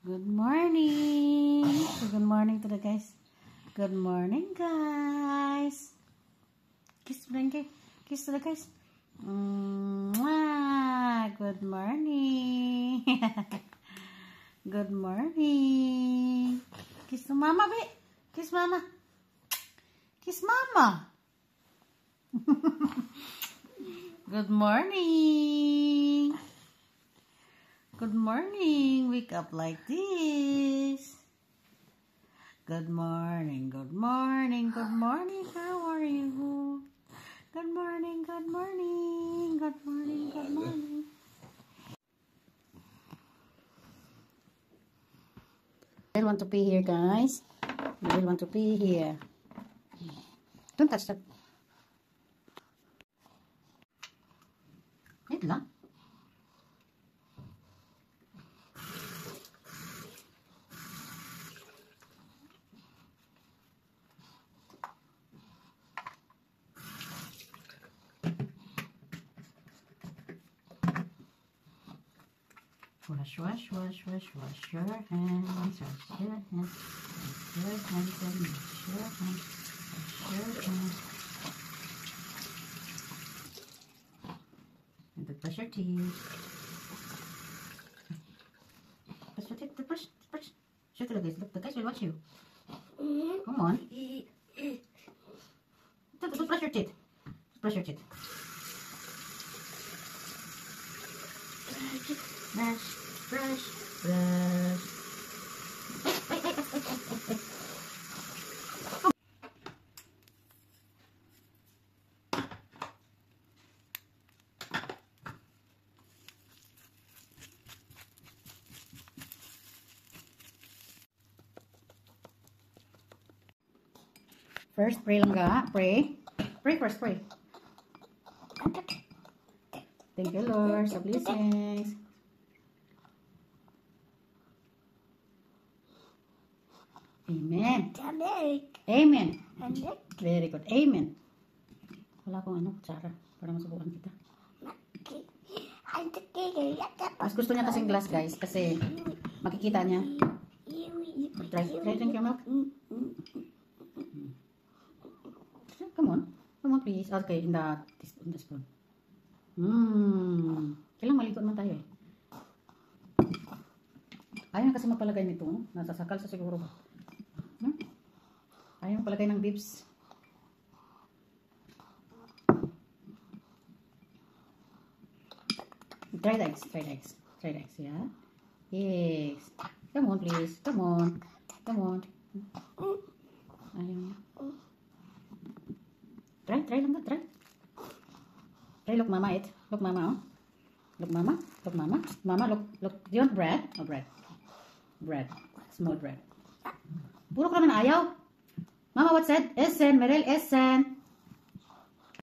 Good morning. Good morning to the guys. Good morning, guys. Kiss to the guys. Mwah. Good morning. Good morning. Kiss to mama, be. Kiss mama. Kiss mama. Good morning. Good morning. Wake up like this. Good morning. Good morning. Good morning. How are you? Good morning. Good morning. Good morning. Good morning. I want to pee here, guys. I want to pee here. Don't touch that. Wait lang. Wash, wash, wash, wash, wash your hands, wash your hands, wash your hands, and wash your hands, wash your hands. And to brush your teeth. Brush your teeth, brush. Show to the guys, look, the guys will watch you. Come on. Just brush your teeth. Brush your teeth. Brush, brush, brush. First, pray lang ka. Pray. Pray first, pray. Thank you, Lord, sa blessings. Amen. Amen. Very good. Amen. Wala akong kutsara para masubukan kita. Mas gusto niya kasing glass, guys, kasi makikita niya. Try drink your milk. Come on, please. Okay, in the spoon. Kailang malikot man tayo eh. Ayaw kasi mapalagay nito. Nasasakal sa siguro ba? Ayaw palagay ng bibs. Try the eggs, yeah? Yes. Come on, please. Come on. Ayaw. Try lang ka, try. Try, look mama, eat. Look mama, oh. Look mama. Mama, look. Do you want bread? Oh, bread. Small bread. Puro ka naman ayaw. Mama, what said? Essen, Merel, Essen.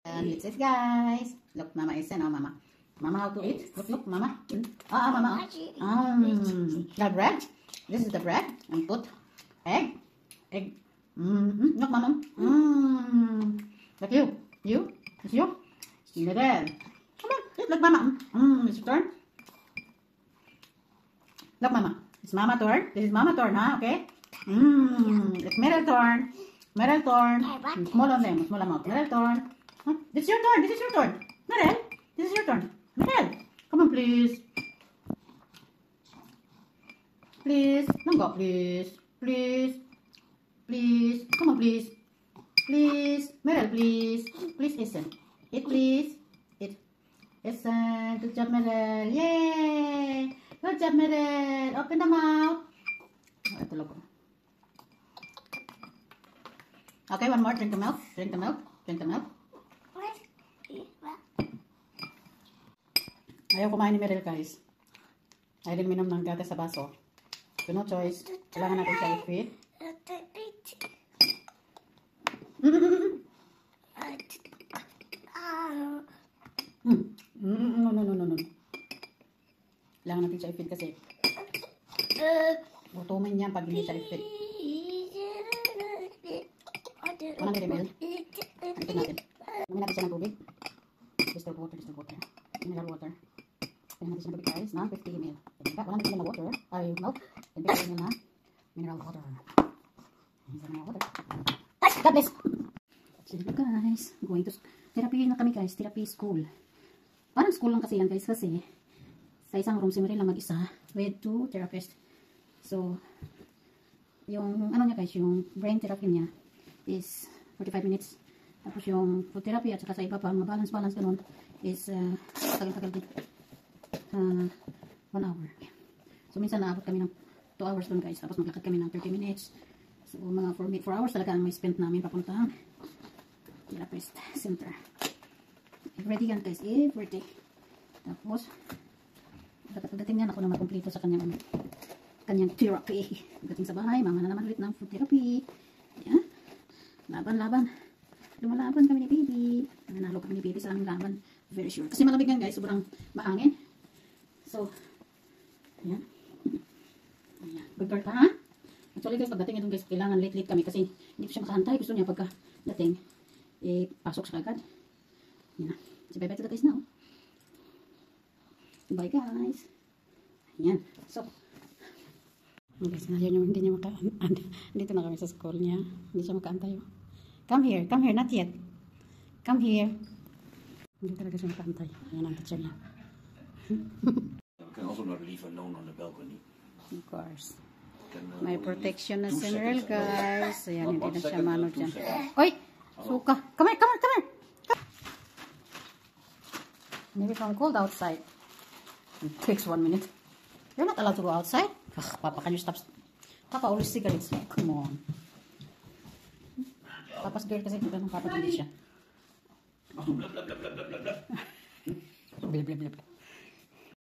And let's eat, guys. Look, Mama, Essen. Oh, Mama. Mama, how to eat? Look, Mama. Mama. The bread. This is the bread. And put egg. Look, Mama. Look, you. It's you. Merel. Come on, eat. Look, Mama. It's your turn. Look, Mama. It's Mama turn. This is Mama turn, huh? Okay. It's Merel turn. Small on them. Small amount. Merel turn. This is your turn. Merel, this is your turn. Merel, come on, please. Nangga, please. Come on, please. Merel, please. Essen. Eat, please. Eat. Essen. Good job, Merel. Yay. Good job, Merel. Open the mouth. Ito lang po. Okay, one more. Drink the milk. Ayaw kumain ni Merel, guys. Ayaw din minom ng gatas sa baso. So, no choice. Kailangan natin siya i-feed. No. Kailangan natin siya i-feed kasi gutumin niya pag hindi siya i-feed. Walang caramel. Ito natin. Namin natin siya ng tubig. Distilled water. Mineral water. Pwede natin siya ng tubig, guys, na 50 ml. Walang natin na water. Ay, milk. Bibigyan niya na mineral water. Mineral water. Ay! God bless! So guys, going to therapy na kami guys. Therapy school. Parang school lang kasi yan guys kasi sa isang room si Meryl lang mag-isa with 2 therapists. So, yung ano niya guys, yung brain therapy niya is 45 minutes. Tapos yung food therapy at saka sa iba pa, balance ganun is tagal-tagal din. 1 hour. So, minsan naabot kami ng 2 hours dun guys. Tapos maglakad kami ng 30 minutes. So, mga 4 hours talaga ang may spend namin papuntang therapist center. Everyday yan guys, everyday. Tapos, pagdating niya, ako na makumpleto sa kanyang therapy. Pagdating sa bahay, mama na naman ulit ng food therapy. Yan. Laban. Lumalaban kami ni baby. Nanalo kami ni baby sa aming laban. Very sure. Kasi malamig yan guys, sobrang maangin. So, yan. Ayan. Good girl ka, ha? Actually guys, pagdating ito guys, kailangan late kami kasi hindi ko siya makahantay. Gusto niya pagka dating, pasok siya agad. Yan na. So, bye-bye to the guys now. Bye guys. Ayan. So, guys, ngayon yung hindi niya dito na kami sa school niya. Hindi siya makaantay. Come here, not yet. Come here. Hindi talaga siya makaantay. Ayan ang teacher niya. We can also not leave alone on the balcony. Of course. Can, May only protection na 2 si Meryl, seconds more. guys. Ayan, hindi na siya second, mano 2 dyan. seconds. Oy! Suka! Come here! Maybe from cold outside. It takes 1 minute. You're not allowed to go outside. Ugh, Papa, can you stop? Papa always cigarettes. Come on. Papa's girl kasi kita ng Papa hindi siya. Blah, blah, blah, blah, blah, blah, blah. Blah, blah, blah, blah.